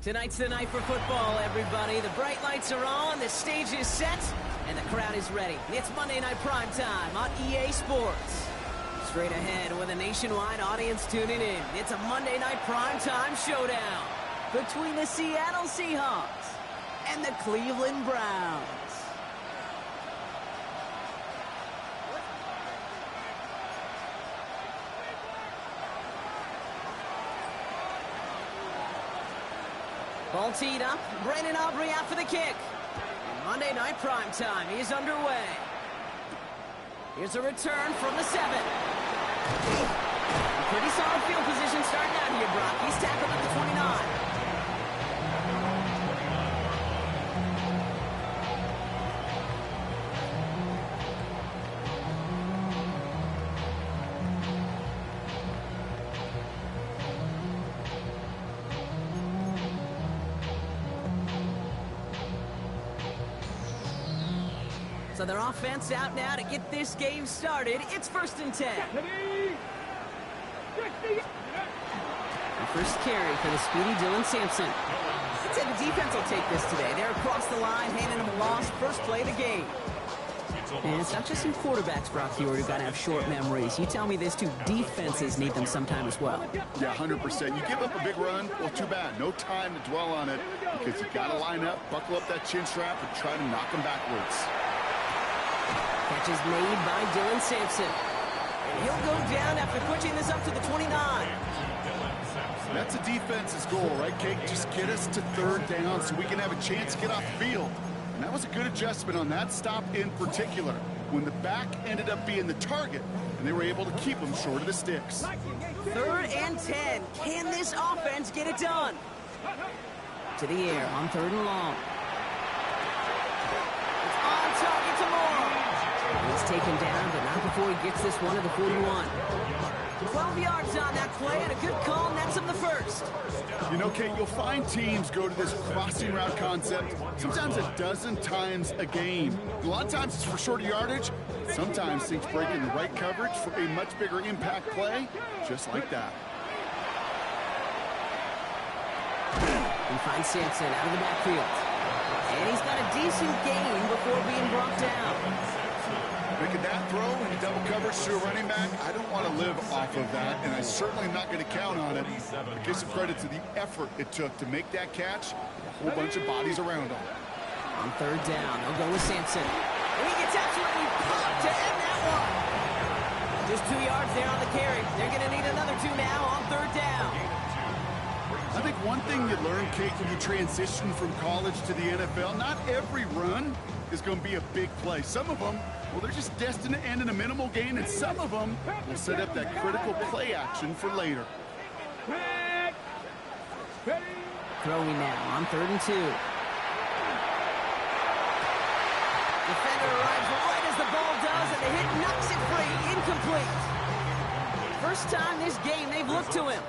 Tonight's the night for football, everybody. The bright lights are on, the stage is set, and the crowd is ready. It's Monday Night Primetime on EA Sports. Straight ahead with a nationwide audience tuning in, it's a Monday Night Primetime showdown between the Seattle Seahawks and the Cleveland Browns. Ball teed up, Brandon Aubrey out for the kick. And Monday Night Primetime is underway. Here's a return from the 7. Pretty solid field position starting out here, Brock. He's tackled at the 29. So their offense out now to get this game started. It's 1st and 10. The first carry for the speedy Dylan Sampson. I'd say the defense will take this today. They're across the line, handing them a loss. First play of the game. And it's not just some quarterbacks, Brock Hewitt, who got to have short memories. You tell me this too, defenses need them sometime as well. Yeah, 100%. You give up a big run, well, too bad. No time to dwell on it because you got to line up, buckle up that chin strap, and try to knock them backwards. Catch is made by Dylan Sampson. And he'll go down after pushing this up to the 29. That's a defense's goal, right, Kate? Just get us to 3rd down so we can have a chance to get off the field. And that was a good adjustment on that stop in particular, when the back ended up being the target, and they were able to keep him short of the sticks. 3rd and 10. Can this offense get it done? To the air on 3rd and long. It's on target to Moore. He's taken down, but not before he gets this one to the 41. 12 yards on that play, and a good call nets him the first. You know, Kate, you'll find teams go to this crossing route concept sometimes a dozen times a game. A lot of times it's for shorter yardage. Sometimes things break in the right coverage for a much bigger impact play, just like that. He finds Sampson out of the backfield. And he's got a decent gain before being brought down. Making that throw in double coverage to a running back, I don't want to live off of that, and I certainly am not going to count on it. But give some credit to the effort it took to make that catch, a whole bunch of bodies around him. On 3rd down, he'll go with Sampson. And he gets absolutely pumped to end that one. Just 2 yards there on the carry. They're going to need another 2 now on 3rd down. I think one thing you learn, Kate, when you transition from college to the NFL, not every run is going to be a big play. Some of them, well, they're just destined to end in a minimal gain, and some of them will set up that critical play action for later. Throwing now on 3rd and 2. Defender arrives right as the ball does, and the hit knocks it free. Incomplete. First time this game they've looked to him.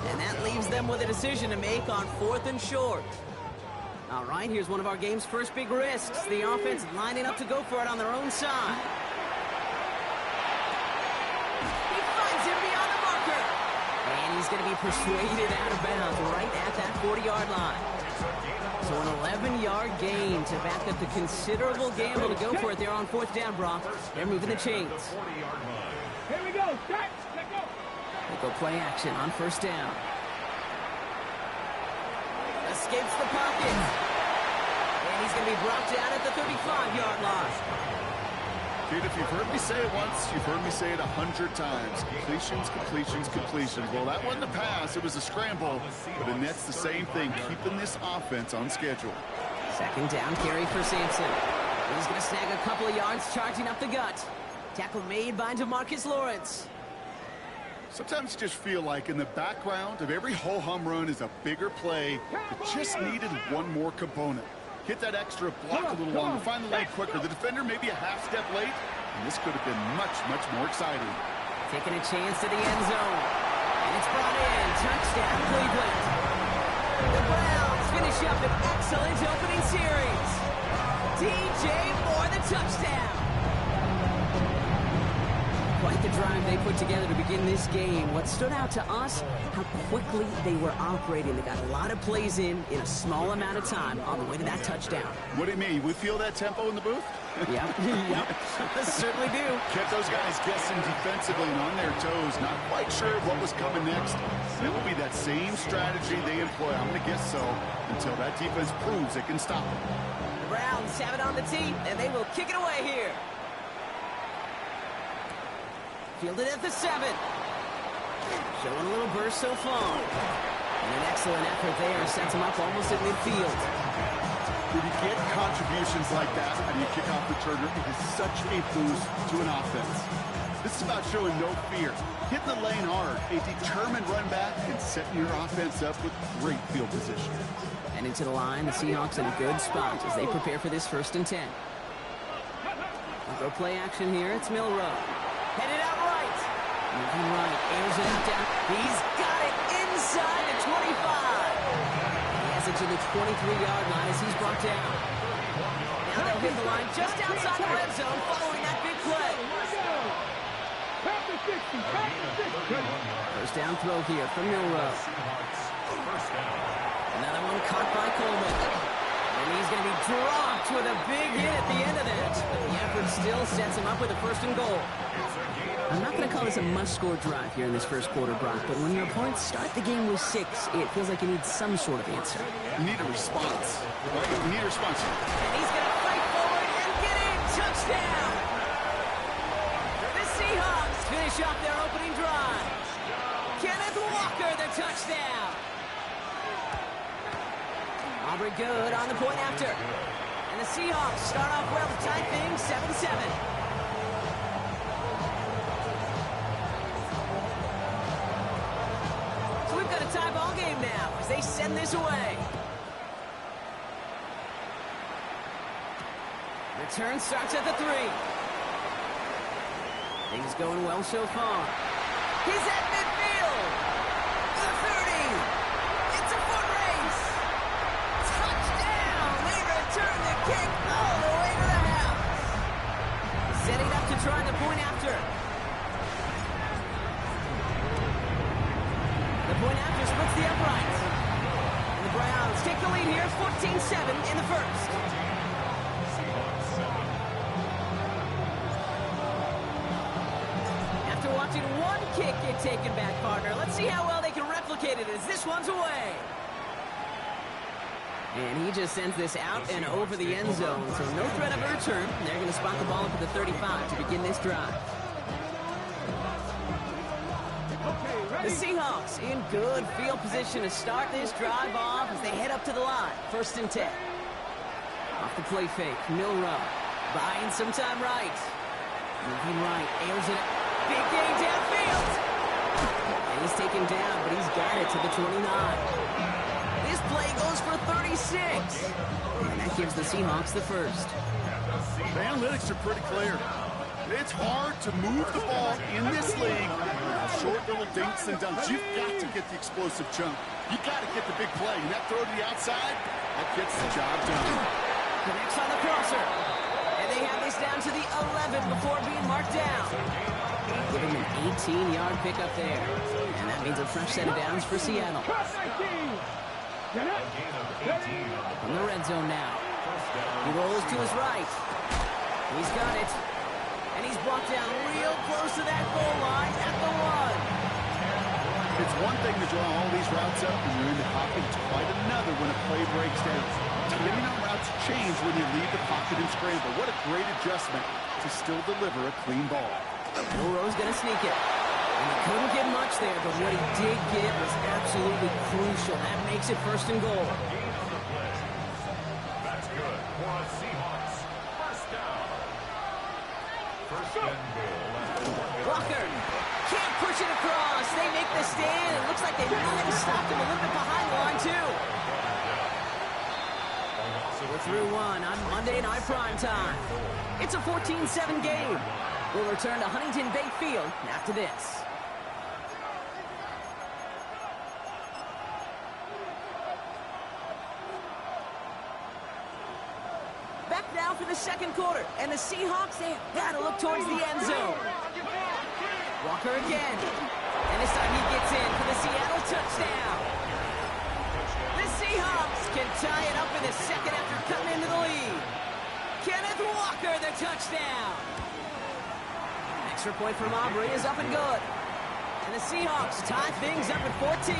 And that leaves them with a decision to make on 4th and short. All right, here's one of our game's first big risks. The offense lining up to go for it on their own side. He finds him beyond the marker. And he's going to be persuaded out of bounds right at that 40-yard line. So an 11-yard gain to back up the considerable gamble to go for it there on 4th down, Brock. They're moving the chains. Here we go. Start. Let go. They go play action on 1st down. Escapes the pocket. And he's going to be brought down at the 35-yard line. Kid, if you've heard me say it once, you've heard me say it 100 times. Completions, completions, completions. Well, that wasn't a pass. It was a scramble. But it nets the same thing, keeping this offense on schedule. 2nd down carry for Sampson. He's going to snag a couple of yards charging up the gut. Tackle made by DeMarcus Lawrence. Sometimes you just feel like in the background of every ho-hum run is a bigger play that just needed one more component. Hit that extra block a little longer, find the leg quicker. The defender maybe a half step late, and this could have been much, much more exciting. Taking a chance to the end zone. And it's brought in. Touchdown, Cleveland. The Browns finish up an excellent opening series. DJ Moore, the touchdown. Quite the drive they put together to begin this game. What stood out to us, how quickly they were operating. They got a lot of plays in a small amount of time on the way to that touchdown. What do you mean? We feel that tempo in the booth? Yep. Certainly do. Kept those guys guessing defensively and on their toes, not quite sure what was coming next. That will be that same strategy they employ, I'm going to guess so, until that defense proves it can stop them. The Browns have it on the tee, and they will kick it away here. Fielded at the 7. Showing a little burst so far. And an excellent effort there sets him up almost at midfield. When you get contributions like that and you kick off returner, it is such a boost to an offense. This is about showing no fear, hitting the lane hard, a determined run back, and setting your offense up with great field position. And into the line, the Seahawks in a good spot as they prepare for this 1st and 10. We'll go play action here. It's Milrow. Headed out right. Moving right. Airs it out down. He's got it inside the 25. To the 23-yard line as he's brought down. Now they'll hit the line just outside the red zone following that big play. First down throw here from Milrow. Another one caught by Coleman. And he's going to be dropped with a big hit at the end of that. But the effort still sets him up with a 1st and goal. I'm not going to call this a must-score drive here in this first quarter, Brock, but when your opponents start the game with 6, it feels like you need some sort of answer. You need a response. Right? You need a response. And he's going to fight forward and get in. Touchdown! The Seahawks finish off their opening drive. Kenneth Walker, the touchdown. Aubrey good on the point after. And the Seahawks start off well to tie things 7-7. Tie ball game now as they send this away. Return starts at the 3. Things going well so far. He's at midfield. The 30. It's a foot race. Touchdown. They return the kick all the way to the house. Setting up to try the point after. Point after splits the uprights. And the Browns take the lead here, 14-7 in the first. After watching one kick get taken back, partner, let's see how well they can replicate it as this one's away. And he just sends this out and over the end zone, so no threat of a return. They're going to spot the ball up at the 35 to begin this drive. The Seahawks in good field position to start this drive off as they head up to the line. 1st and 10. Off the play fake, Milrow buying some time right. Moving right, airs it. Big gain downfield. And he's taken down, but he's got it to the 29. This play goes for 36. And that gives the Seahawks the first. The analytics are pretty clear. It's hard to move the ball in this league. Short little dinks and dunks. You've got to get the explosive chunk. You've got to get the big play. And that throw to the outside, that gets the job done. Connects on the crosser. And they have this down to the 11 before being marked down. Give him an 18-yard pickup there. And that means a fresh set of downs for Seattle. From the red zone now. He rolls to his right. He's got it. And he's brought down real close to that goal line at the 1. It's one thing to draw all these routes up when you're in the pocket. It's quite another when a play breaks down. Timing on routes change when you leave the pocket and scramble. What a great adjustment to still deliver a clean ball. Milrow's going to sneak it. And he couldn't get much there, but what he did get was absolutely crucial. That makes it 1st and goal. That's good for a Seahawks. First down. Walker can't push it across. They make the stand. It looks like they might have stopped him a little bit behind the line, too. So we're through one on Monday Night Primetime. It's a 14-7 game. We'll return to Huntington Bay Field after this. Back now for the second quarter, and the Seahawks, they've got to look towards the end zone. Walker again. And this time he gets in for the Seattle touchdown. The Seahawks can tie it up in the second after cutting into the lead. Kenneth Walker, the touchdown. Extra point from Aubrey is up and good. And the Seahawks tie things up at 14.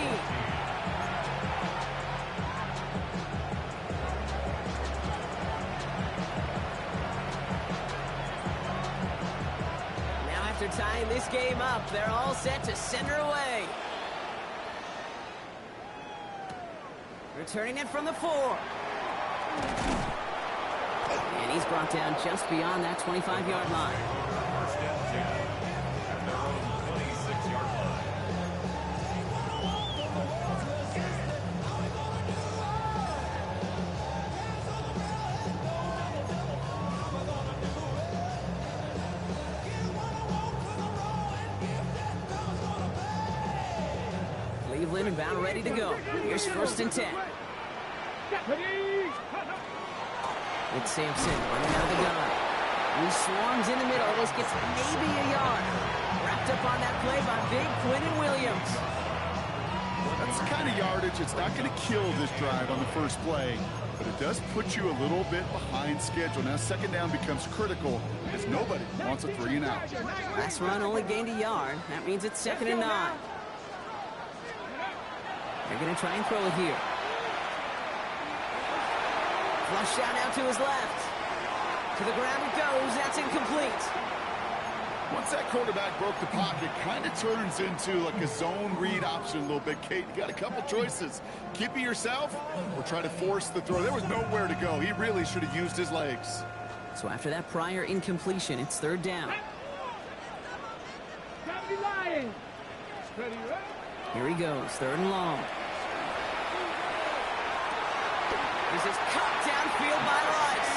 Now after tying this game up, they're all set to send her away. Returning it from the 4. And he's brought down just beyond that 25-yard line. First and 10 at their own 26-yard line. Cleveland about ready to go. Here's first and 10. It's Sampson running out of the gun. He swarms in the middle. This gets maybe a yard. Wrapped up on that play by big Quinnen Williams. That's the kind of yardage. It's not going to kill this drive on the first play, but it does put you a little bit behind schedule. Now second down becomes critical because nobody wants a 3 and out. Last run only gained a yard. That means it's 2nd and 9. They're going to try and throw it here. Flush out now to his left. To the ground it goes. That's incomplete. Once that quarterback broke the pocket, kind of turns into like a zone read option a little bit. Kate, you got a couple choices. Keep it yourself or try to force the throw. There was nowhere to go. He really should have used his legs. So after that prior incompletion, it's 3rd down. Here he goes, 3rd and long. This is cut downfield by Rice.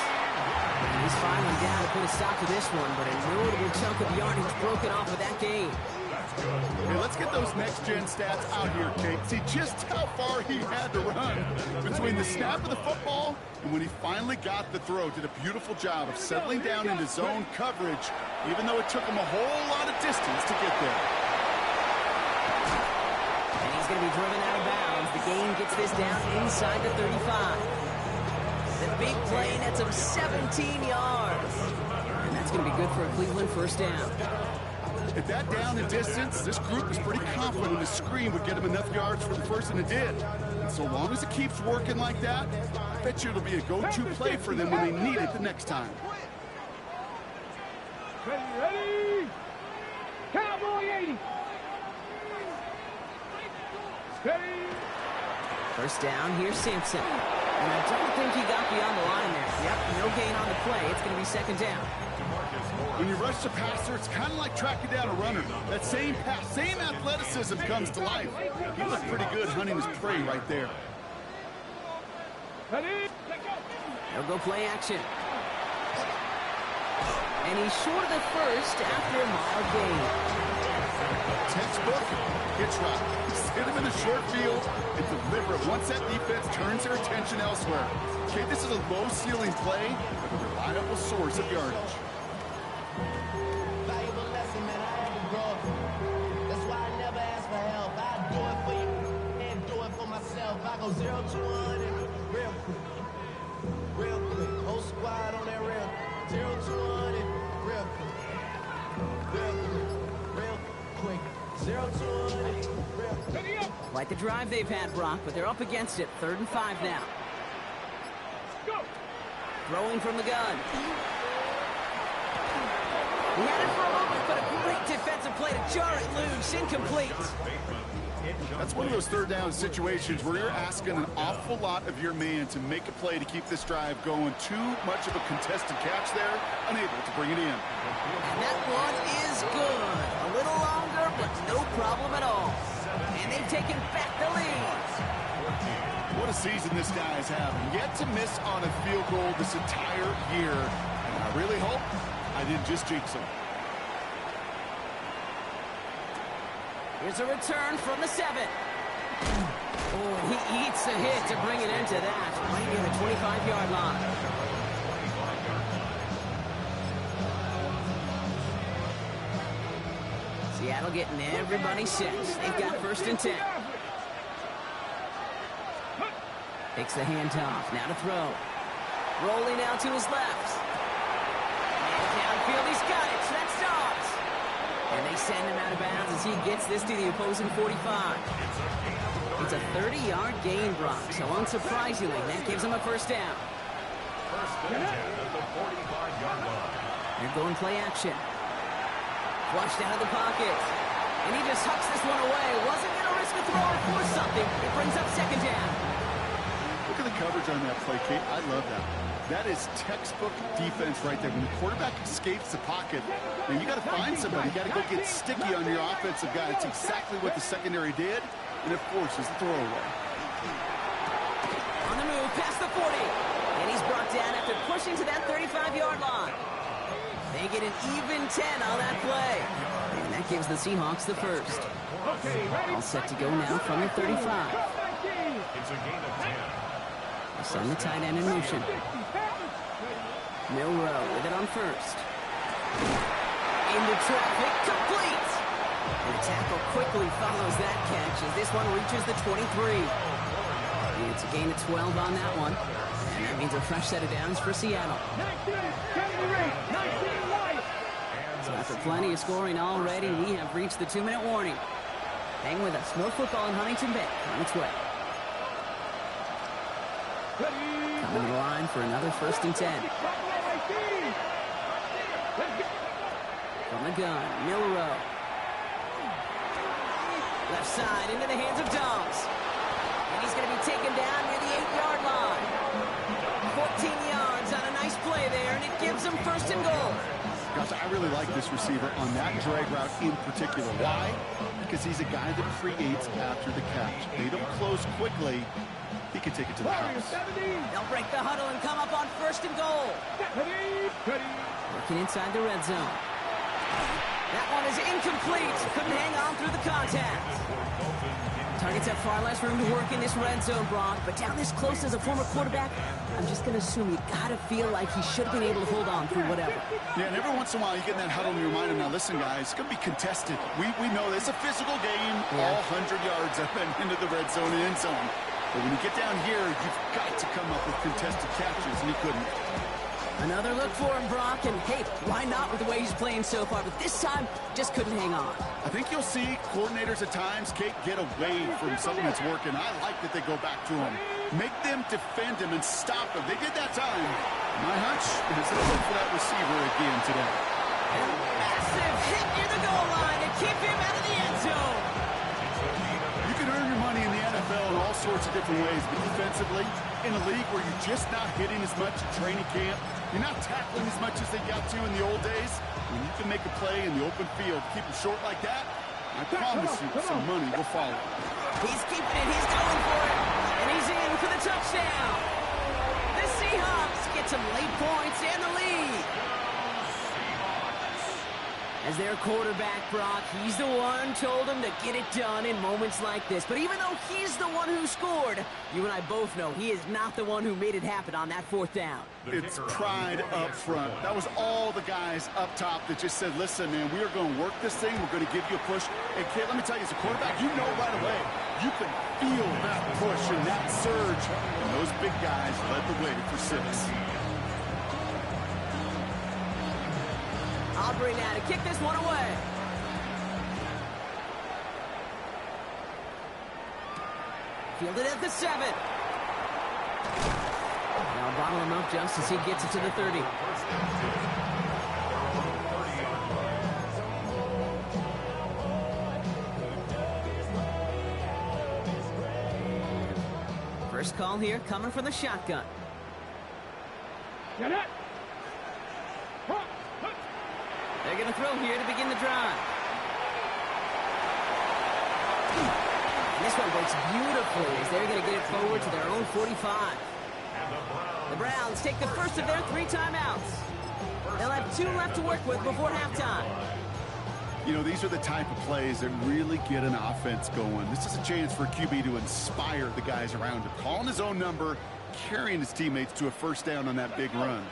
And he's finally down to put a stop to this one, but a notable chunk of yardage broken off of that game. Okay, let's get those next-gen stats out here, Kate. See just how far he had to run between the snap of the football and when he finally got the throw. Did a beautiful job of settling down into zone coverage, even though it took him a whole lot of distance to get there. And he's going to be driven out of bounds. The game gets this down inside the 35. The big play nets him 17 yards. And that's going to be good for a Cleveland first down. At that down and distance, this group is pretty confident the screen would get him enough yards for the first, and it did. And so long as it keeps working like that, I bet you it'll be a go-to play for them when they need it the next time. Ready? Cowboy 80. Steady. First down, here's Sampson. And I don't think he got beyond the line there. Yep, no gain on the play. It's going to be 2nd down. When you rush the passer, it's kind of like tracking down a runner. That same pass, same athleticism comes to life. He looked pretty good hunting his prey right there. They'll go play action. And he's short of the first after a mild gain. Textbook hitch route. Hit him in the short field and deliver it once that defense turns their attention elsewhere. Okay, this is a low-ceiling play, but a reliable source of yardage. Valuable lesson, man. I had to grow up. That's why I never ask for help. I do it for you and do it for myself. I go 0 to 100 real quick. Real quick. Whole squad on that rail. 0 to 100 real quick. Real quick. Real quick. 0 to 100 real quick. Quite the drive they've had, Brock, but they're up against it. 3rd and 5 now. Go. Throwing from the gun. He had it for a moment, but a great defensive play to jar it loose. Incomplete. That's one of those 3rd down situations where you're asking an awful lot of your man to make a play to keep this drive going. Too much of a contested catch there, unable to bring it in. And that one is good. A little longer, but no problem at all. And they've taken back the lead. What a season this guy is having. Yet to miss on a field goal this entire year. And I really hope I didn't just jinx him. Here's a return from the 7. Oh, he eats the hit to bring it into that. Right near the 25-yard line. Seattle getting everybody set. They've got 1st and 10. Takes the handoff. Now to throw. Rolling out to his left. And downfield, he's got it. That's Dobbs. And they send him out of bounds as he gets this to the opposing 45. It's a 30-yard gain, Brock. So unsurprisingly, that gives him a 1st down. 1st and 10 at the 45-yard line. They're going play action. Flushed out of the pocket. And he just hucks this one away. Wasn't going to risk a throw or force something. It brings up 2nd down. Look at the coverage on that play, Kate. I love that. That is textbook defense right there. When the quarterback escapes the pocket, now you got to find somebody. You got to go get sticky on your offensive guy. It's exactly what the secondary did, and it forces the throwaway. On the move, past the 40. And he's brought down after pushing to that 35-yard line. They get an even 10 on that play. And that gives the Seahawks the 1st. All set to go now from the 35. It's a gain of 10. They send the tight end in motion. Milrow with it on 1st. Into traffic, complete. And the tackle quickly follows that catch as this one reaches the 23. And it's a gain of 12 on that one. And that means a fresh set of downs for Seattle. So after plenty of scoring already, we have reached the 2-minute warning. Hang with us. More football in Huntington Bay on its way. Coming to the line for another 1st and 10. From the gun, Milrow. Left side into the hands of Dobbs. And he's going to be taken down near the 8-yard line. 14 yards on a nice play there, and it gives him 1st and goal. Gosh, I really like this receiver on that drag route in particular. Why? Because he's a guy that creates after the catch. They don't close quickly. He can take it to the house. They'll break the huddle and come up on 1st and goal. Working inside the red zone. That one is incomplete. Couldn't hang on through the contact. Targets have far less room to work in this red zone, Brock. But down this close as a former quarterback, I'm just going to assume you got to feel like he should have been able to hold on through whatever. Yeah, and every once in a while you get in that huddle and you remind him, now listen, guys, it's going to be contested. We know this. It's a physical game. Yeah. All 100 yards up and into the red zone and end zone. But when you get down here, you've got to come up with contested catches, and he couldn't. Another look for him, Brock, and hey, why not with the way he's playing so far? But this time, just couldn't hang on. I think you'll see coordinators at times, Kate, get away from something that's working. I like that they go back to him. Make them defend him and stop him. They did that time. My hunch is they'll look for that receiver again today. And a massive hit near the goal line to keep him out of the end zone. You can earn your money in the NFL in all sorts of different ways, but defensively, in a league where you're just not hitting as much at training camp, you're not tackling as much as they got to in the old days, when you can make a play in the open field, keep it short like that, I promise you some money will follow. He's keeping it, he's going for it, and he's in for the touchdown. The Seahawks get some late points and the lead. As their quarterback, Brock, he's the one told him to get it done in moments like this. But even though he's the one who scored, you and I both know he is not the one who made it happen on that 4th down. It's pride up front. That was all the guys up top that just said, listen, man, we are going to work this thing. We're going to give you a push. And, kid, let me tell you, as a quarterback, you know right away. You can feel that push and that surge. And those big guys led the way for 6. Aubrey now to kick this one away. Fielded at the 7. Now bottle him up just as he gets it to the 30. First call here coming from the shotgun. Get it. They're going to throw here to begin the drive. And this one breaks beautifully as they're going to get it forward to their own 45. The Browns take the first of their 3 timeouts. They'll have 2 left to work with before halftime. You know, these are the type of plays that really get an offense going. This is a chance for QB to inspire the guys around him. Calling his own number, carrying his teammates to a 1st down on that big run.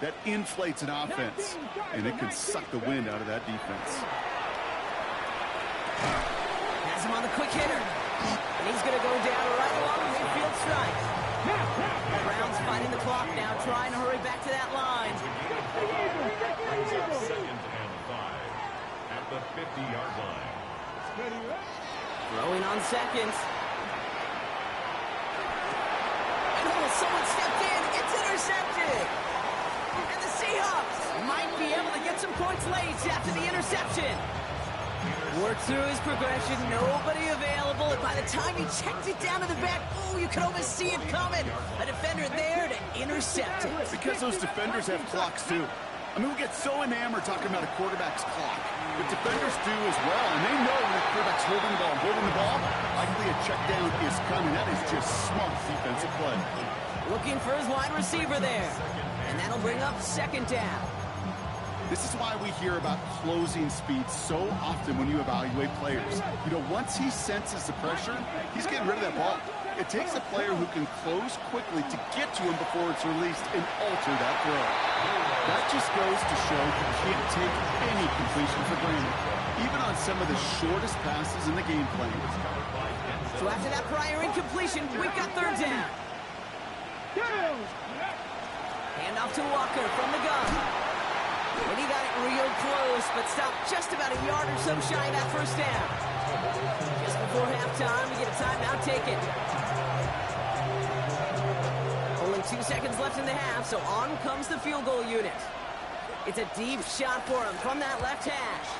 That inflates an offense, and it can suck the wind out of that defense. Has him on the quick hitter. And he's going to go down right along the midfield strike. The Browns fighting the clock now, trying to hurry back to that line. Brings up 2nd and 5 at the 50-yard line. Throwing on seconds. And someone stepped in. It's intercepted. And the Seahawks might be able to get some points late after the interception. Worked through his progression, nobody available, and by the time he checked it down to the back, oh, you could almost see it coming. A defender there to intercept it. Because those defenders have clocks, too. I mean, we get so enamored talking about a quarterback's clock, but defenders do as well, and they know when the quarterback's holding the ball, likely a check down is coming. That is just smart defensive play. Looking for his wide receiver there, and that'll bring up 2nd down. This is why we hear about closing speed so often when you evaluate players. You know, once he senses the pressure, he's getting rid of that ball. It takes a player who can close quickly to get to him before it's released and alter that throw. That just goes to show you can't take any completion for granted, even on some of the shortest passes in the game plan. So after that prior incompletion, we've got 3rd down. Hand off to Walker from the gun. And he got it real close, but stopped just about a yard or so shy of that 1st down. Just before halftime, we get a timeout taken. Only 2 seconds left in the half, so on comes the field goal unit. It's a deep shot for him from that left hash.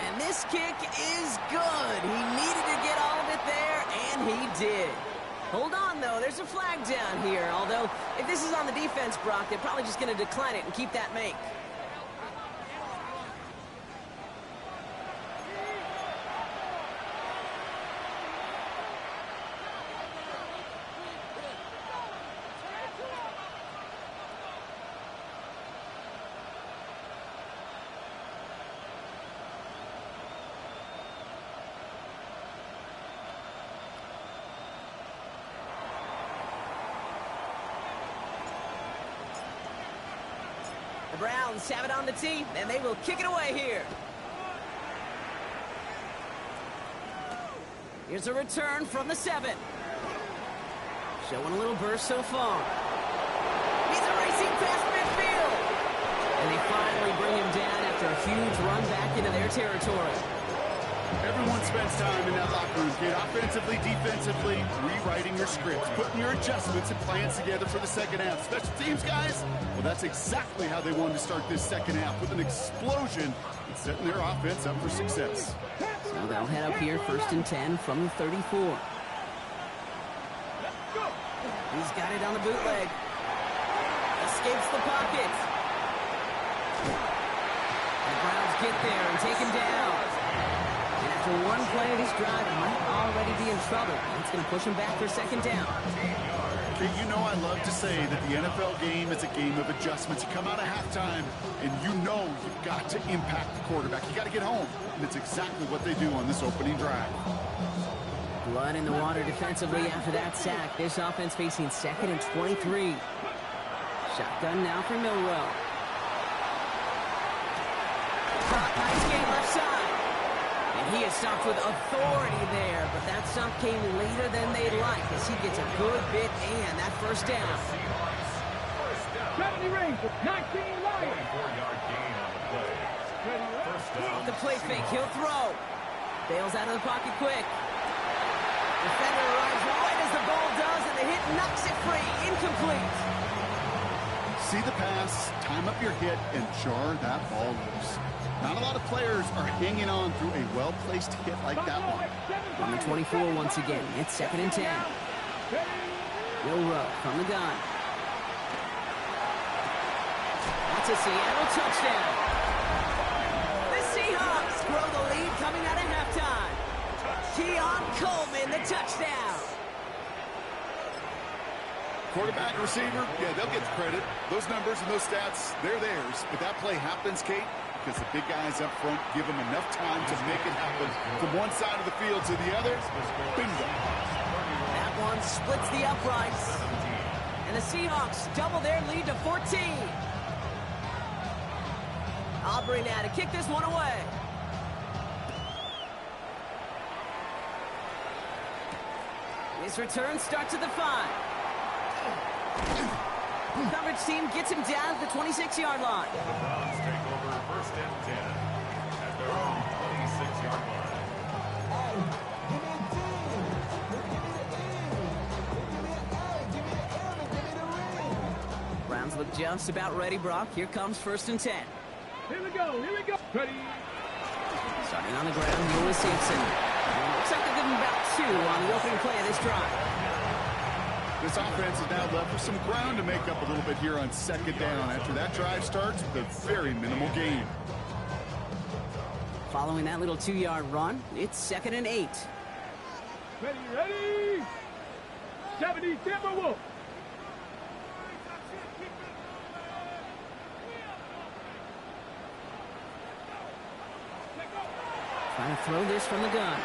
And this kick is good. He needed to get all of it there, and he did. Hold on, though. There's a flag down here. Although, if this is on the defense, Brock, they're probably just going to decline it and keep that make. The Browns have it on the tee, and they will kick it away here. Here's a return from the 7. Showing a little burst so far. He's a racing past midfield. And they finally bring him down after a huge run back into their territory. Everyone spends time in that locker room, kid. Offensively, defensively, rewriting your scripts, putting your adjustments and plans together for the 2nd half. Special teams, guys, well, that's exactly how they wanted to start this 2nd half, with an explosion and setting their offense up for success. So they'll head up here 1st and 10 from the 34. He's got it on the bootleg. Escapes the pocket. The Browns get there and take him down. And after one play of this drive, he might already be in trouble. It's going to push him back for 2nd down. Okay, you know I love to say that the NFL game is a game of adjustments. You come out of halftime, and you know you've got to impact the quarterback. You got to get home, and it's exactly what they do on this opening drive. Blood in the water defensively after that sack. This offense facing 2nd and 23. Shotgun now for Milrow. Nice game left side. And he is stopped with authority there, but that stop came later than they'd like as he gets a good bit and that 1st down. 70 range, 19 Lions. 4-yard gain on the play. First down. The play fake, he'll throw. Bails out of the pocket quick. Defender arrives right as the ball does, and the hit knocks it free. Incomplete. See the pass, time up your hit, and jar that ball loose. Not a lot of players are hanging on through a well-placed hit like that one. On the 24 once again. It's 2nd and 10. Milrow from the gun. That's a Seattle touchdown. The Seahawks grow the lead coming out of halftime. Keon Coleman, the touchdown. Quarterback, receiver, yeah, they'll get the credit. Those numbers and those stats, they're theirs. But that play happens, Kate, because the big guys up front give them enough time to make it happen. From one side of the field to the other, bingo. That one splits the uprights. And the Seahawks double their lead to 14. Aubrey now to kick this one away. His return starts at the 5. Coverage team gets him down at the 26-yard line. The Browns take over 1st and 10 at their own 26-yard line. Browns look just about ready, Brock. Here comes 1st and 10. Here we go. Here we go. Ready. Starting on the ground, Lewis Simpson. Looks like they'll give him about 2 on the opening play of this drive. This offense is now left with some ground to make up a little bit here on 2nd down after that drive starts with a very minimal gain. Following that little 2-yard run, it's 2nd and 8. Ready, ready. 70 Timberwolves. Trying to throw this from the gun.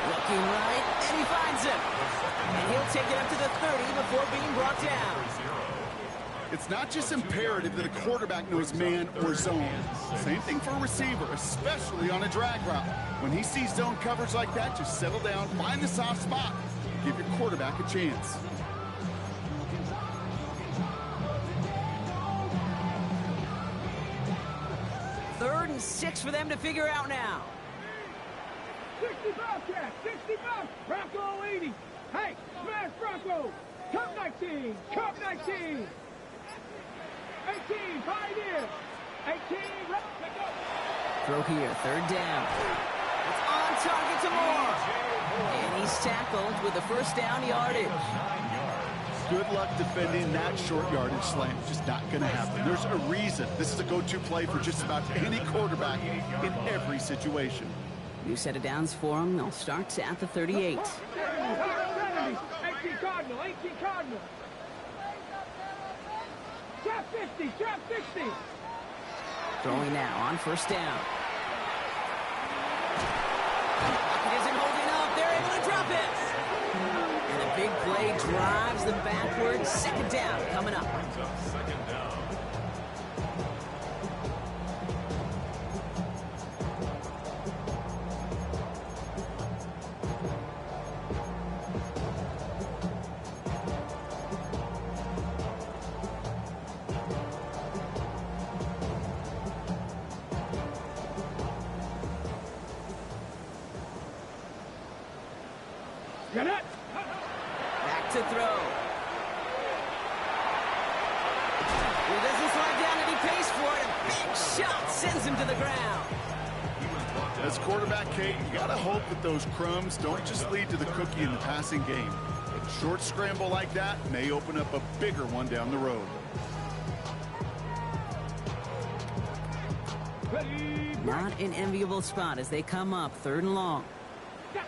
Looking right, and he finds him. And he'll take it up to the 30 before being brought down. It's not just imperative that a quarterback knows man or zone. Same thing for a receiver, especially on a drag route. When he sees zone coverage like that, just settle down, find the soft spot, give your quarterback a chance. Third and 6 for them to figure out now. 60 Bobcat, 65, Bronco 80. Hey, smash Bronco. Cup 19, Cup 19. 18, Pioneer. 18, let's go. Throw here, 3rd down. It's on target to Moore. And he's tackled with the 1st down yardage. Good luck defending that short yardage slant. Just not going to happen. There's a reason this is a go-to play for just about any quarterback in every situation. New set of downs for him. They'll start at the 38. 18 Cardinal, 18 Cardinal. Trap 50, trap 60. Throwing now on 1st down. It isn't holding up. They're able to drop it. And a big play drives them backwards. 2nd down coming up. 2nd down. Get it. Back to throw. He doesn't slide down and he pays for it. A big shot sends him to the ground. As quarterback, Kate, you got to hope that those crumbs don't just lead to the cookie in the passing game. A short scramble like that may open up a bigger one down the road. Ready, Not an enviable spot as they come up 3rd and long.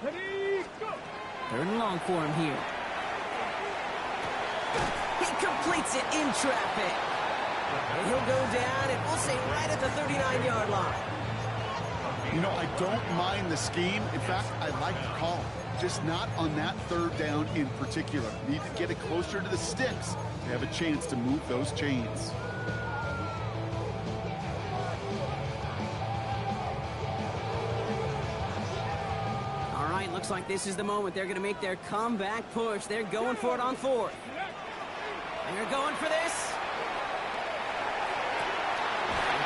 ready, go. 3rd and long for him here. He completes it in traffic. And he'll go down, and we'll say right at the 39-yard line. You know, I don't mind the scheme. In fact, I like the call. Just not on that 3rd down in particular. Need to get it closer to the sticks to have a chance to move those chains. All right, looks like this is the moment. They're going to make their comeback push. They're going for it on 4th. They're going for this.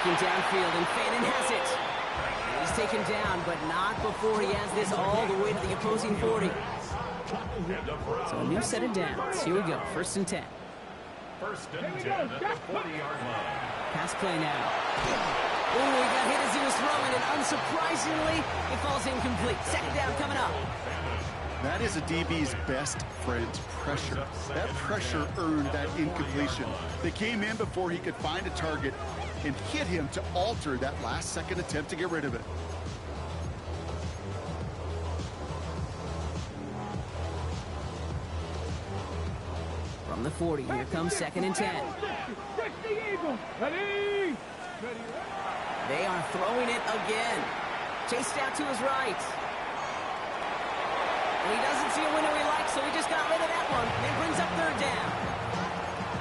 Looking downfield, and Fannin has it. He's taken down, but not before he has this all the way to the opposing 40. So a new set of downs. Here we go, 1st and 10. 1st and 10 at the 40-yard line. Pass play now. Oh, he got hit as he was throwing, and unsurprisingly, it falls incomplete. 2nd down coming up. That is a DB's best friend, pressure. That pressure earned that incompletion. They came in before he could find a target and hit him to alter that last-second attempt to get rid of it. From the 40, here comes 2nd and 10. 60 Eagles. Ready. They are throwing it again. Chased out to his right. And he doesn't see a window he likes, so he just got rid of that one. And brings up 3rd down.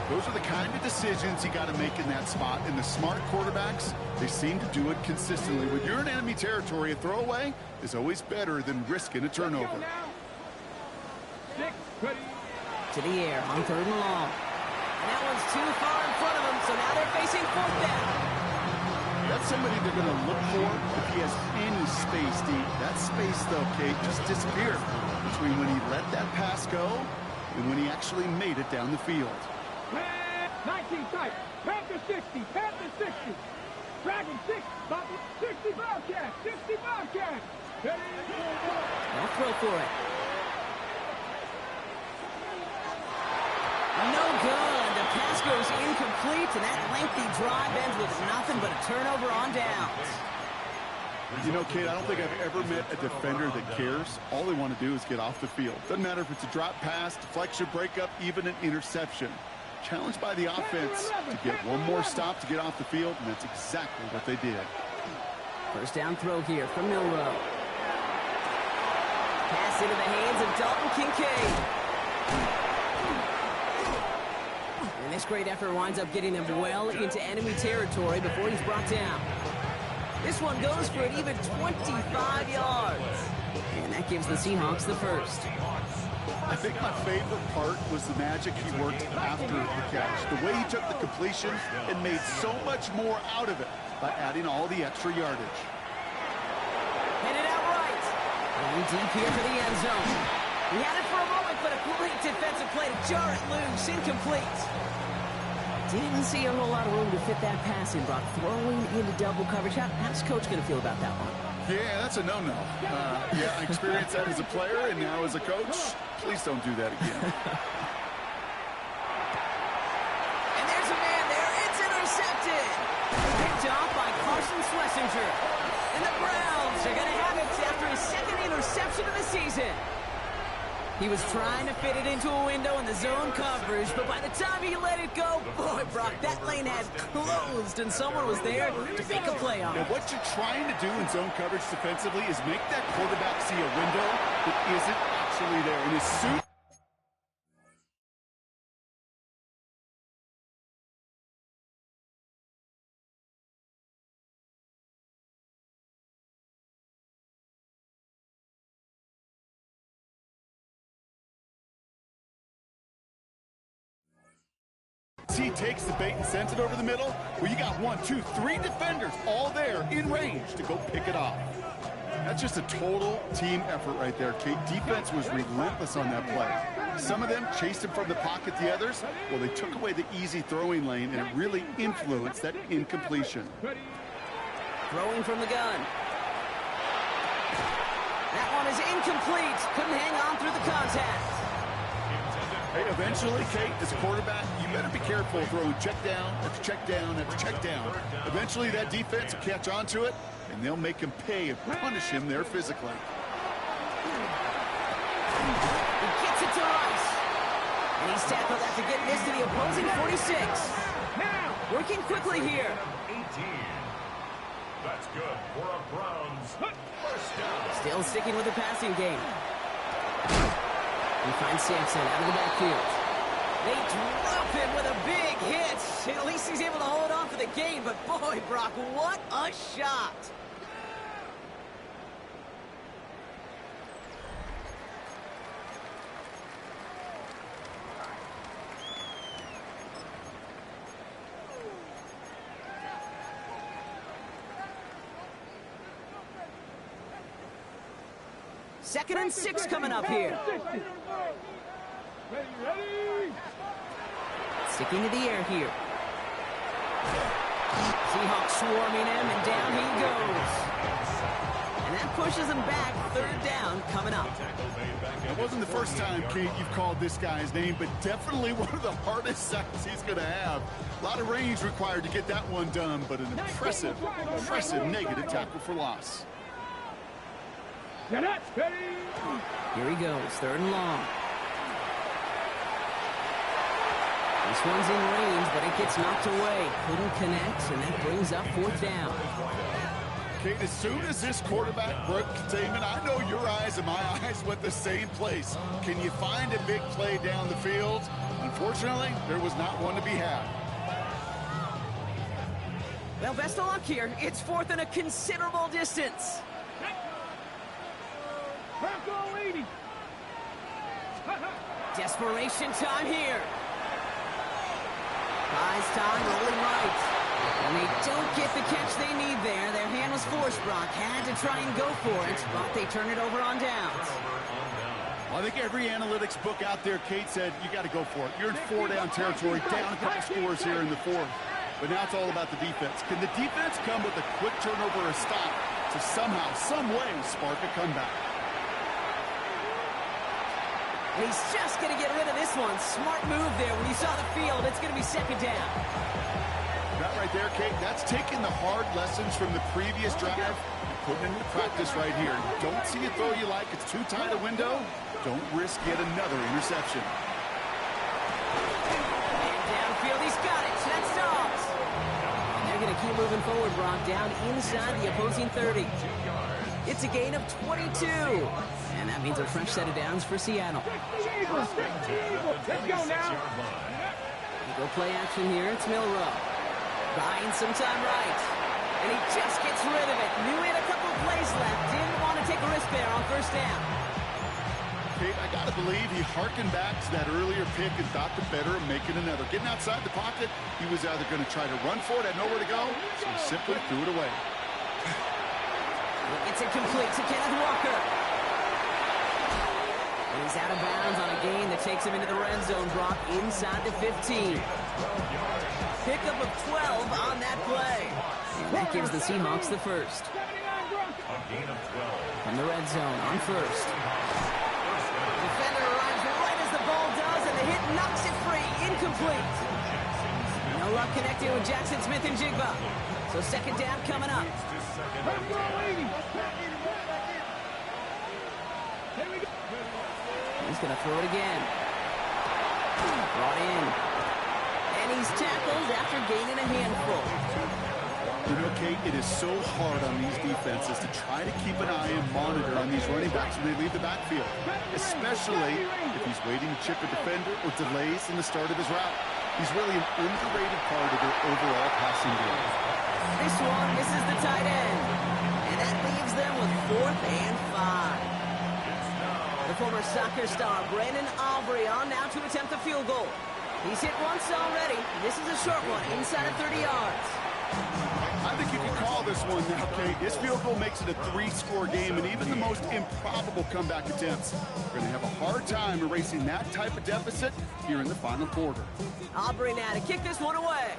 Those are the kind of decisions you got to make in that spot. And the smart quarterbacks, they seem to do it consistently. When you're in enemy territory, a throwaway is always better than risking a turnover. To the air on 3rd and long. And that one's too far in front of them, so now they're facing 4th down. That's somebody they're going to look for if he has any space deep. That space, though, Kate, just disappeared between when he let that pass go and when he actually made it down the field. 19 tight. Panther 60. Panther 60. Dragon 6. 60 Bobcat. 60 Bobcat. They'll throw for it. No good. The pass goes incomplete, and that lengthy drive ends with nothing but a turnover on downs. You know, Kate, I don't think I've ever met a defender that cares. All they want to do is get off the field. Doesn't matter if it's a drop pass, deflection, breakup, even an interception. Challenged by the offense to get one more stop to get off the field, and that's exactly what they did. 1st down throw here from Milrow. Pass into the hands of Dalton Kincaid. And this great effort winds up getting him well into enemy territory before he's brought down. This one goes for an even 25 yards. And that gives the Seahawks the 1st. I think my favorite part was the magic he worked after the catch. The way he took the completion and made so much more out of it by adding all the extra yardage. Headed out right. Going deep here for the end zone. He had it for a moment, but a great defensive play to jar it loose. Incomplete. Didn't see a whole lot of room to fit that pass in, Brock. Throwing into double coverage. How's Coach going to feel about that one? Yeah, that's a no-no. Yeah, I experienced that as a player, and now as a coach, please don't do that again. And there's a man there. It's intercepted. Picked off by Carson Schlesinger. And the Browns are going to have it after his 2nd interception of the season. He was trying to fit it into a window in the zone coverage, but by the time he let it go, boy, Brock, that lane had closed, and someone was there to make a play on it. Now, what you're trying to do in zone coverage defensively is make that quarterback see a window that isn't actually there. And as soon he takes the bait and sends it over the middle, well, you got 1, 2, 3 defenders all there in range to go pick it off. That's just a total team effort right there, Kate. Defense was relentless on that play. Some of them chased him from the pocket, the others, well, they took away the easy throwing lane, and it really influenced that incompletion. Throwing from the gun. That one is incomplete. Couldn't hang on through the contact. Hey, eventually, Kate, as a quarterback, you better be careful throwing check down after check down after check down. Eventually, that defense will catch on to it, and they'll make him pay and punish him there physically. He gets it to Rice. And he's tackled after getting this to the opposing 46. Now, working quickly here. 18. That's good for a Browns 1st down. Still sticking with the passing game. He finds Sampson out of the backfield. They drop him with a big hit. At least he's able to hold on for the game, but boy, Brock, what a shot. Second and 6 coming up here. Ready. Sticking to the air here. Seahawks swarming him, and down he goes. And that pushes him back. 3rd down coming up. It wasn't the first time, Kate, you've called this guy's name, but definitely one of the hardest sacks he's going to have. A lot of range required to get that one done, but an impressive negative tackle for loss. Here Here he goes, 3rd and long. This one's in range, but it gets knocked away. Couldn't connect, and that brings up 4th down. Kate, as soon as this quarterback broke containment, I know your eyes and my eyes went the same place. Can you find a big play down the field? Unfortunately, there was not one to be had. Well, best of luck here. It's fourth and a considerable distance. Bronco 80. Desperation time here. Buys time, rolling right. And they don't get the catch they need there. Their hand was forced, Brock. Had to try and go for it, but they turn it over on downs. Well, I think every analytics book out there, Kate, said you got to go for it. You're in four-down territory, down a couple scores here in the fourth. But now it's all about the defense. Can the defense come with a quick turnover or a stop to somehow, some way, spark a comeback? And he's just going to get rid of this one. Smart move there. When you saw the field, it's going to be second down. That right there, Kate, that's taking the hard lessons from the previous drive and putting into practice right here. Don't see a throw you like. It's too tight a window. Don't risk yet another interception. And downfield, he's got it. That's Dobbs. And they're going to keep moving forward, Brock, down inside the opposing 30. It's a gain of 22. And that means a fresh set of downs for Seattle. Let's go now. We go play action here. It's Milrow. Buying some time right. And he just gets rid of it. Knew he had a couple plays left. Didn't want to take a risk there on first down. Kate, I got to believe he harkened back to that earlier pick and thought the better of making another. Getting outside the pocket, he was either going to try to run for it, had nowhere to go, so he simply threw it away. It's incomplete to Kenneth Walker. And he's out of bounds on a gain that takes him into the red zone, Brock, inside the 15. Pickup of 12 on that play. And that gives the Seahawks the first. From the red zone on first. Defender arrives right as the ball does, and the hit knocks it free. Incomplete. No luck connecting with Jackson Smith and Jigba. So second down coming up. He's going to throw it again. Brought in. And he's tackled after gaining a handful. You know, Kate, it is so hard on these defenses to try to keep an eye and monitor on these running backs when they leave the backfield, especially if he's waiting to chip a defender or delays in the start of his route. He's really an underrated part of their overall passing game. This one misses the tight end. And that leaves them with 4th and 5. The former soccer star, Brandon Aubrey, on now to attempt the field goal. He's hit once already. This is a short one, inside of 30 yards. I think you can call this one now, Kate. This field goal makes it a 3-score game, and even the most improbable comeback attempts are going to have a hard time erasing that type of deficit here in the final quarter. Aubrey now to kick this one away.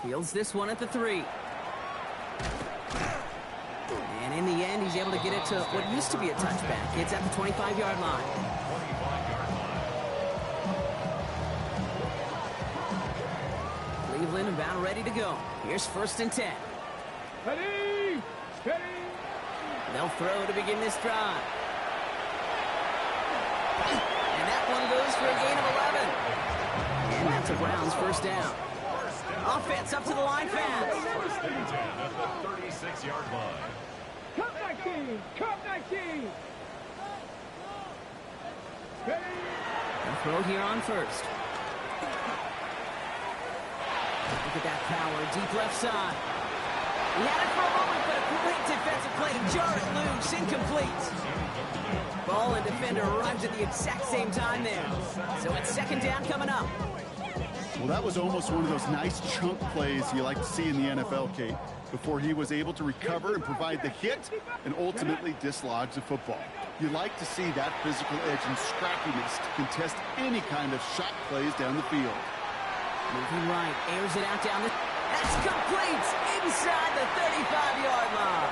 Fields this one at the 3. And in the end, he's able to get it to what used to be a touchback. It's at the 25-yard line. Cleveland about ready to go. Here's 1st and 10. Ready! Ready! They'll throw to begin this drive. And that one goes for a gain of 11. And that's a Browns first down. Offense up to the line fast. 1st and 10 at the 36-yard line. Come 19! Come 19! Ready! And throw here on first. Look at that power, deep left side. He had it for a moment, but a great defensive play to jar it loose, incomplete. Ball and defender arrived at the exact same time there. So it's second down coming up. Well, that was almost one of those nice chunk plays you like to see in the NFL, Kate, before he was able to recover and provide the hit and ultimately dislodge the football. You like to see that physical edge and scrappiness to contest any kind of shot plays down the field. Moving right, airs it out down the... That's complete inside the 35-yard line.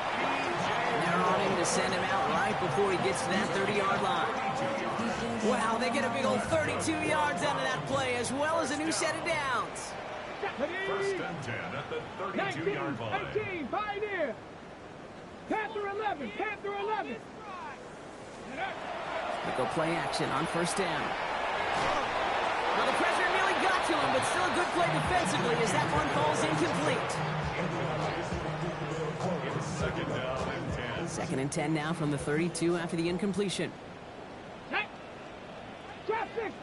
And they're on him to send him out right before he gets to that 30-yard line. Wow, they get a big old 32 yards out of that play, as well as a new set of downs. 1st and 10 at the 32-yard line. 18, Pioneer! Panther 11, Panther 11! They go play action on first down. Now the pressure nearly got got to him, but still a good play defensively as that one falls incomplete. Second down and 10. Second and 10 now from the 32 after the incompletion. Traffic!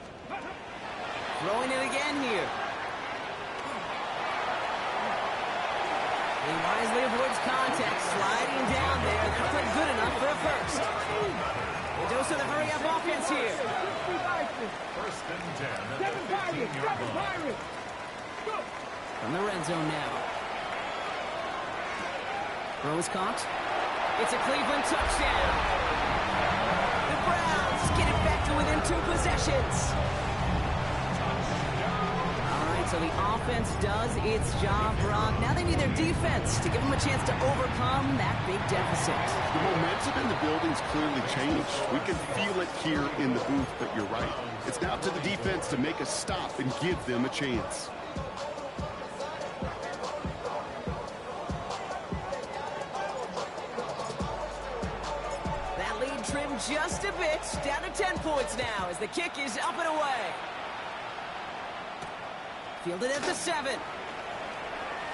Throwing it again here. He wisely avoids contact, sliding down there. That played good enough for a first. The dose of the hurry-up offense here. First and 10 at the Seven Pirates! 15-yard Seven line. Pirates! Go! From the red zone now. Throw is caught. It's a Cleveland touchdown. The Browns get it back to within 2 possessions. All right, so the offense does its job, Brock. Now they need their defense to give them a chance to overcome that big deficit. The momentum in the building's clearly changed. We can feel it here in the booth, but you're right. It's now to the defense to make a stop and give them a chance. That lead trimmed just a bit, down to 10 points now as the kick is up and away. Fielded at the 7.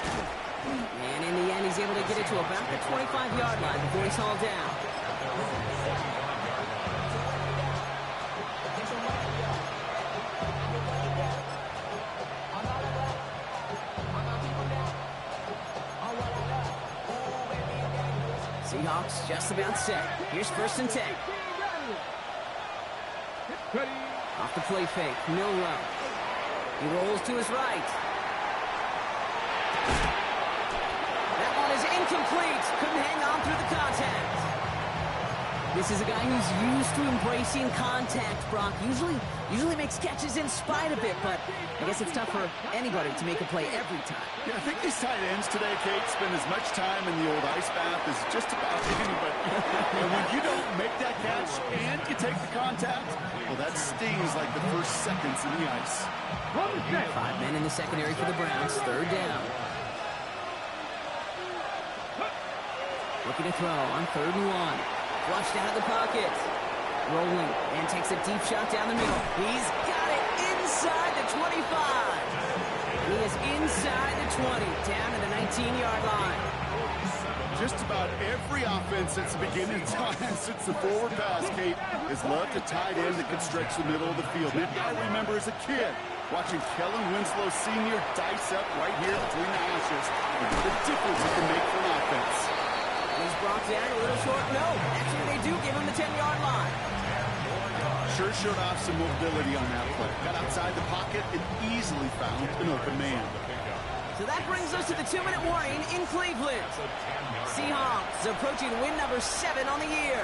And in the end, he's able to get it to about the 25-yard line before he's hauled down. Seahawks just about set. Here's first and 10. Off the play fake, Milrow. He rolls to his right. That one is incomplete. Couldn't hang on through the contact. This is a guy who's used to embracing contact, Brock. Usually makes catches in spite of it, but I guess it's tough for anybody to make a play every time. Yeah, I think these tight ends today, Kate, spend as much time in the old ice bath as just about anybody. And when you don't make that catch and you take the contact, well, that stings like the first seconds in the ice. 5 men in the secondary for the Browns. Third down. Looking to throw on 3rd and 1. Flushed out of the pocket. Rolling and takes a deep shot down the middle. He's got it inside the 25. And he is inside the 20, down to the 19-yard line. Just about every offense since the beginning of time, since the forward pass, Kate, has loved a tight end that can stretch the middle of the field. And I remember as a kid watching Kellen Winslow Sr. dice up right here between the hashes. And what a difference it can make for an offense. He's brought down a little short. No, that's what they do. Give him the 10-yard line. Sure showed off some mobility on that play. Got outside the pocket and easily found an open man. So that brings us to the 2-minute warning in Cleveland. Seahawks approaching win number 7 on the year.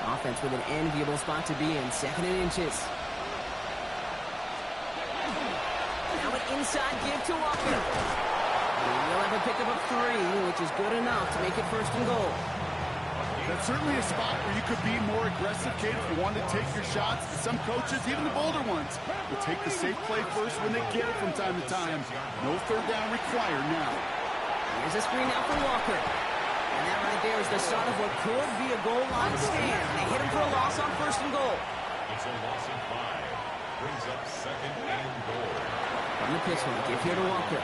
Offense with an enviable spot to be in. 2nd and inches. Now an inside give to Walker. He'll have a pickup of 3, which is good enough to make it 1st and goal. That's certainly a spot where you could be more aggressive, Kate, if you want to take your shots. Some coaches, even the bolder ones, will take the safe play first when they get it from time to time. No 3rd down required now. Here's a screen out for Walker. And that right there is the start of what could be a goal line stand. They hit him for a loss on 1st and goal. It's a loss of 5. Brings up 2nd and goal. From the pistol, give here to Walker.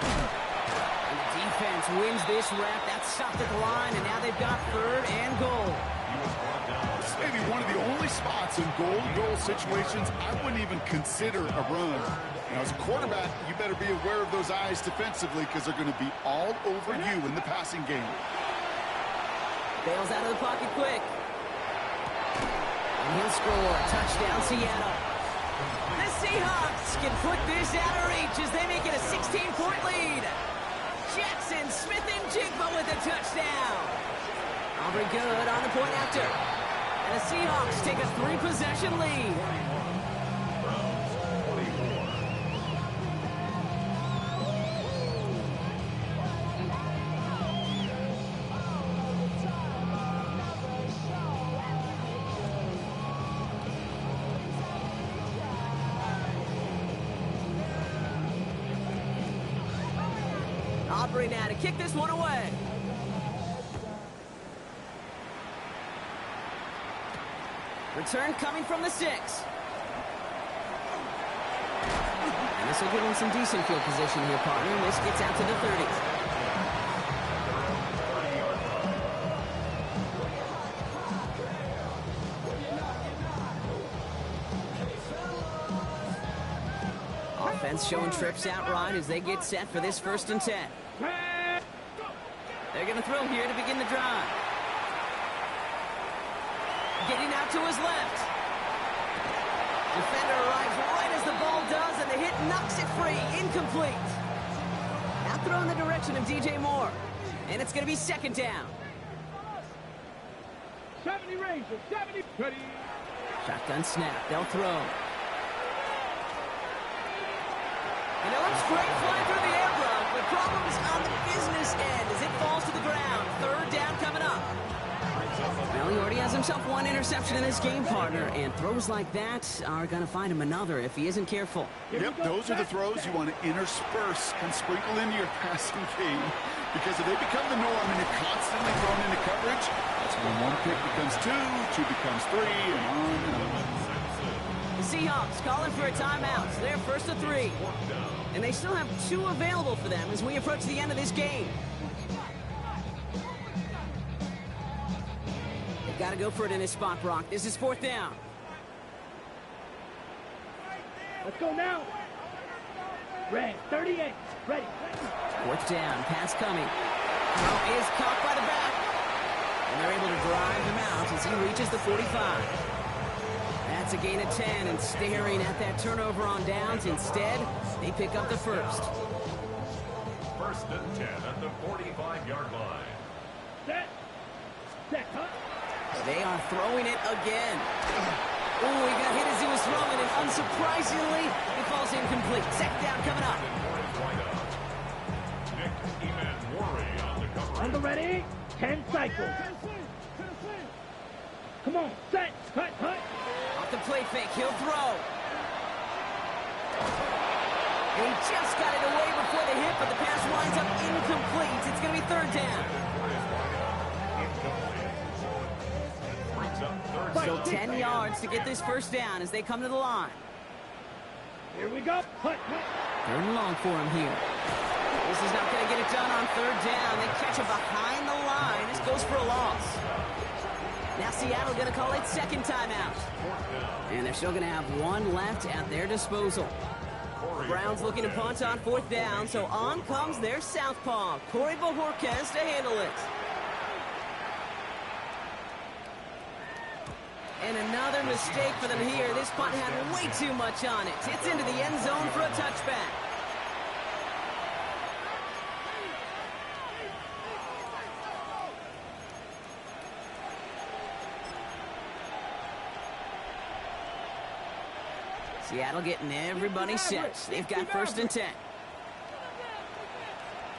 And the defense wins this rep. That's stopped at the line, and now they've got 3rd and goal. This may be one of the only spots in goal-to-goal situations I wouldn't even consider a run. Now, as a quarterback, you better be aware of those eyes defensively because they're going to be all over you in the passing game. Bails out of the pocket quick. And he'll score. Touchdown, Seattle. The Seahawks can put this out of reach as they make it a 16-point lead. Jackson, Smith, and Jigba with a touchdown. Aubrey good on the point after. And the Seahawks take a 3-possession lead. Aubrey now to kick this one away. Return coming from the 6. And this will give him some decent field position here, partner. And this gets out to the 30. Offense showing trips outright as they get set for this 1st and 10. They're going to throw here to begin the drive. Getting out to his left. Defender arrives right as the ball does, and the hit knocks it free. Incomplete. Now throw in the direction of DJ Moore. And it's going to be 2nd down. 70 Rangers, 70. Ready. Shotgun snap. They'll throw. And it looks great flying through the air, Brock, but problems on the business end as it falls to the ground. 3rd down coming up. Well, he already has himself 1 interception in this game, partner, and throws like that are going to find him another if he isn't careful. Yep, those are the throws you want to intersperse and sprinkle into your passing game, because if they become the norm and you're constantly thrown into coverage, that's when 1 pick becomes 2, 2 becomes 3, and on and on. The Seahawks calling for a timeout. So they're 1st and 3. And they still have 2 available for them as we approach the end of this game. They've got to go for it in this spot, Brock. This is 4th down. Let's go now. Red, 38. Ready. 4th down. Pass coming. Throw is caught by the back. And they're able to drive him out as he reaches the 45. That's a gain of 10, and staring at that turnover on downs. Instead, they pick up the 1st. 1st and 10 at the 45-yard line. Set. Set. Huh? They are throwing it again. Oh, he got hit as he was throwing it. Unsurprisingly, it falls incomplete. 2nd down coming up. On the ready. 10 cycles. Come on. Set. Cut. Cut. Off the play fake, he'll throw. And he just got it away before the hit, but the pass winds up incomplete. It's going to be 3rd down. Still 10 yards to get this 1st down as they come to the line. Here we go. Cut. Cut. 3rd and long for him here. This is not going to get it done on 3rd down. They catch him behind the line. This goes for a loss. Now Seattle going to call it 2nd timeout. And they're still going to have 1 left at their disposal. The Browns looking to punt on 4th down, so on comes their southpaw, Corey Bojorquez, to handle it. And another mistake for them here. This punt had way too much on it. It's into the end zone for a touchback. Seattle getting everybody set. They've got 1st and 10.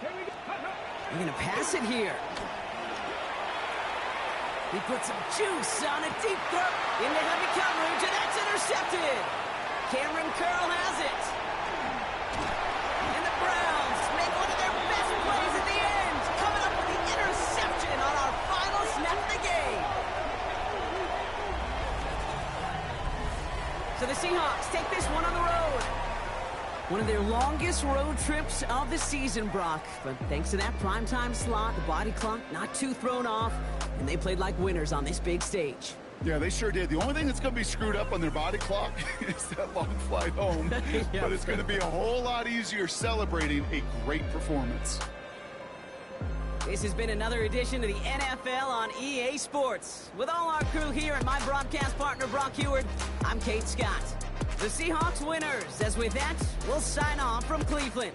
They're going to pass it here. He puts some juice on a deep throw into heavy coverage, and that's intercepted. Cameron Curl has it. And the Browns make one of their best plays at the end, coming up with the interception on our final snap of the game. So the Seahawks take this one on the road. One of their longest road trips of the season, Brock. But thanks to that primetime slot, the body clock not too thrown off, and they played like winners on this big stage. Yeah, they sure did. The only thing that's going to be screwed up on their body clock is that long flight home. Yeah. But it's going to be a whole lot easier celebrating a great performance. This has been another edition of the NFL on EA Sports. With all our crew here and my broadcast partner, Brock Heward, I'm Kate Scott. The Seahawks winners, as with that, we'll sign off from Cleveland.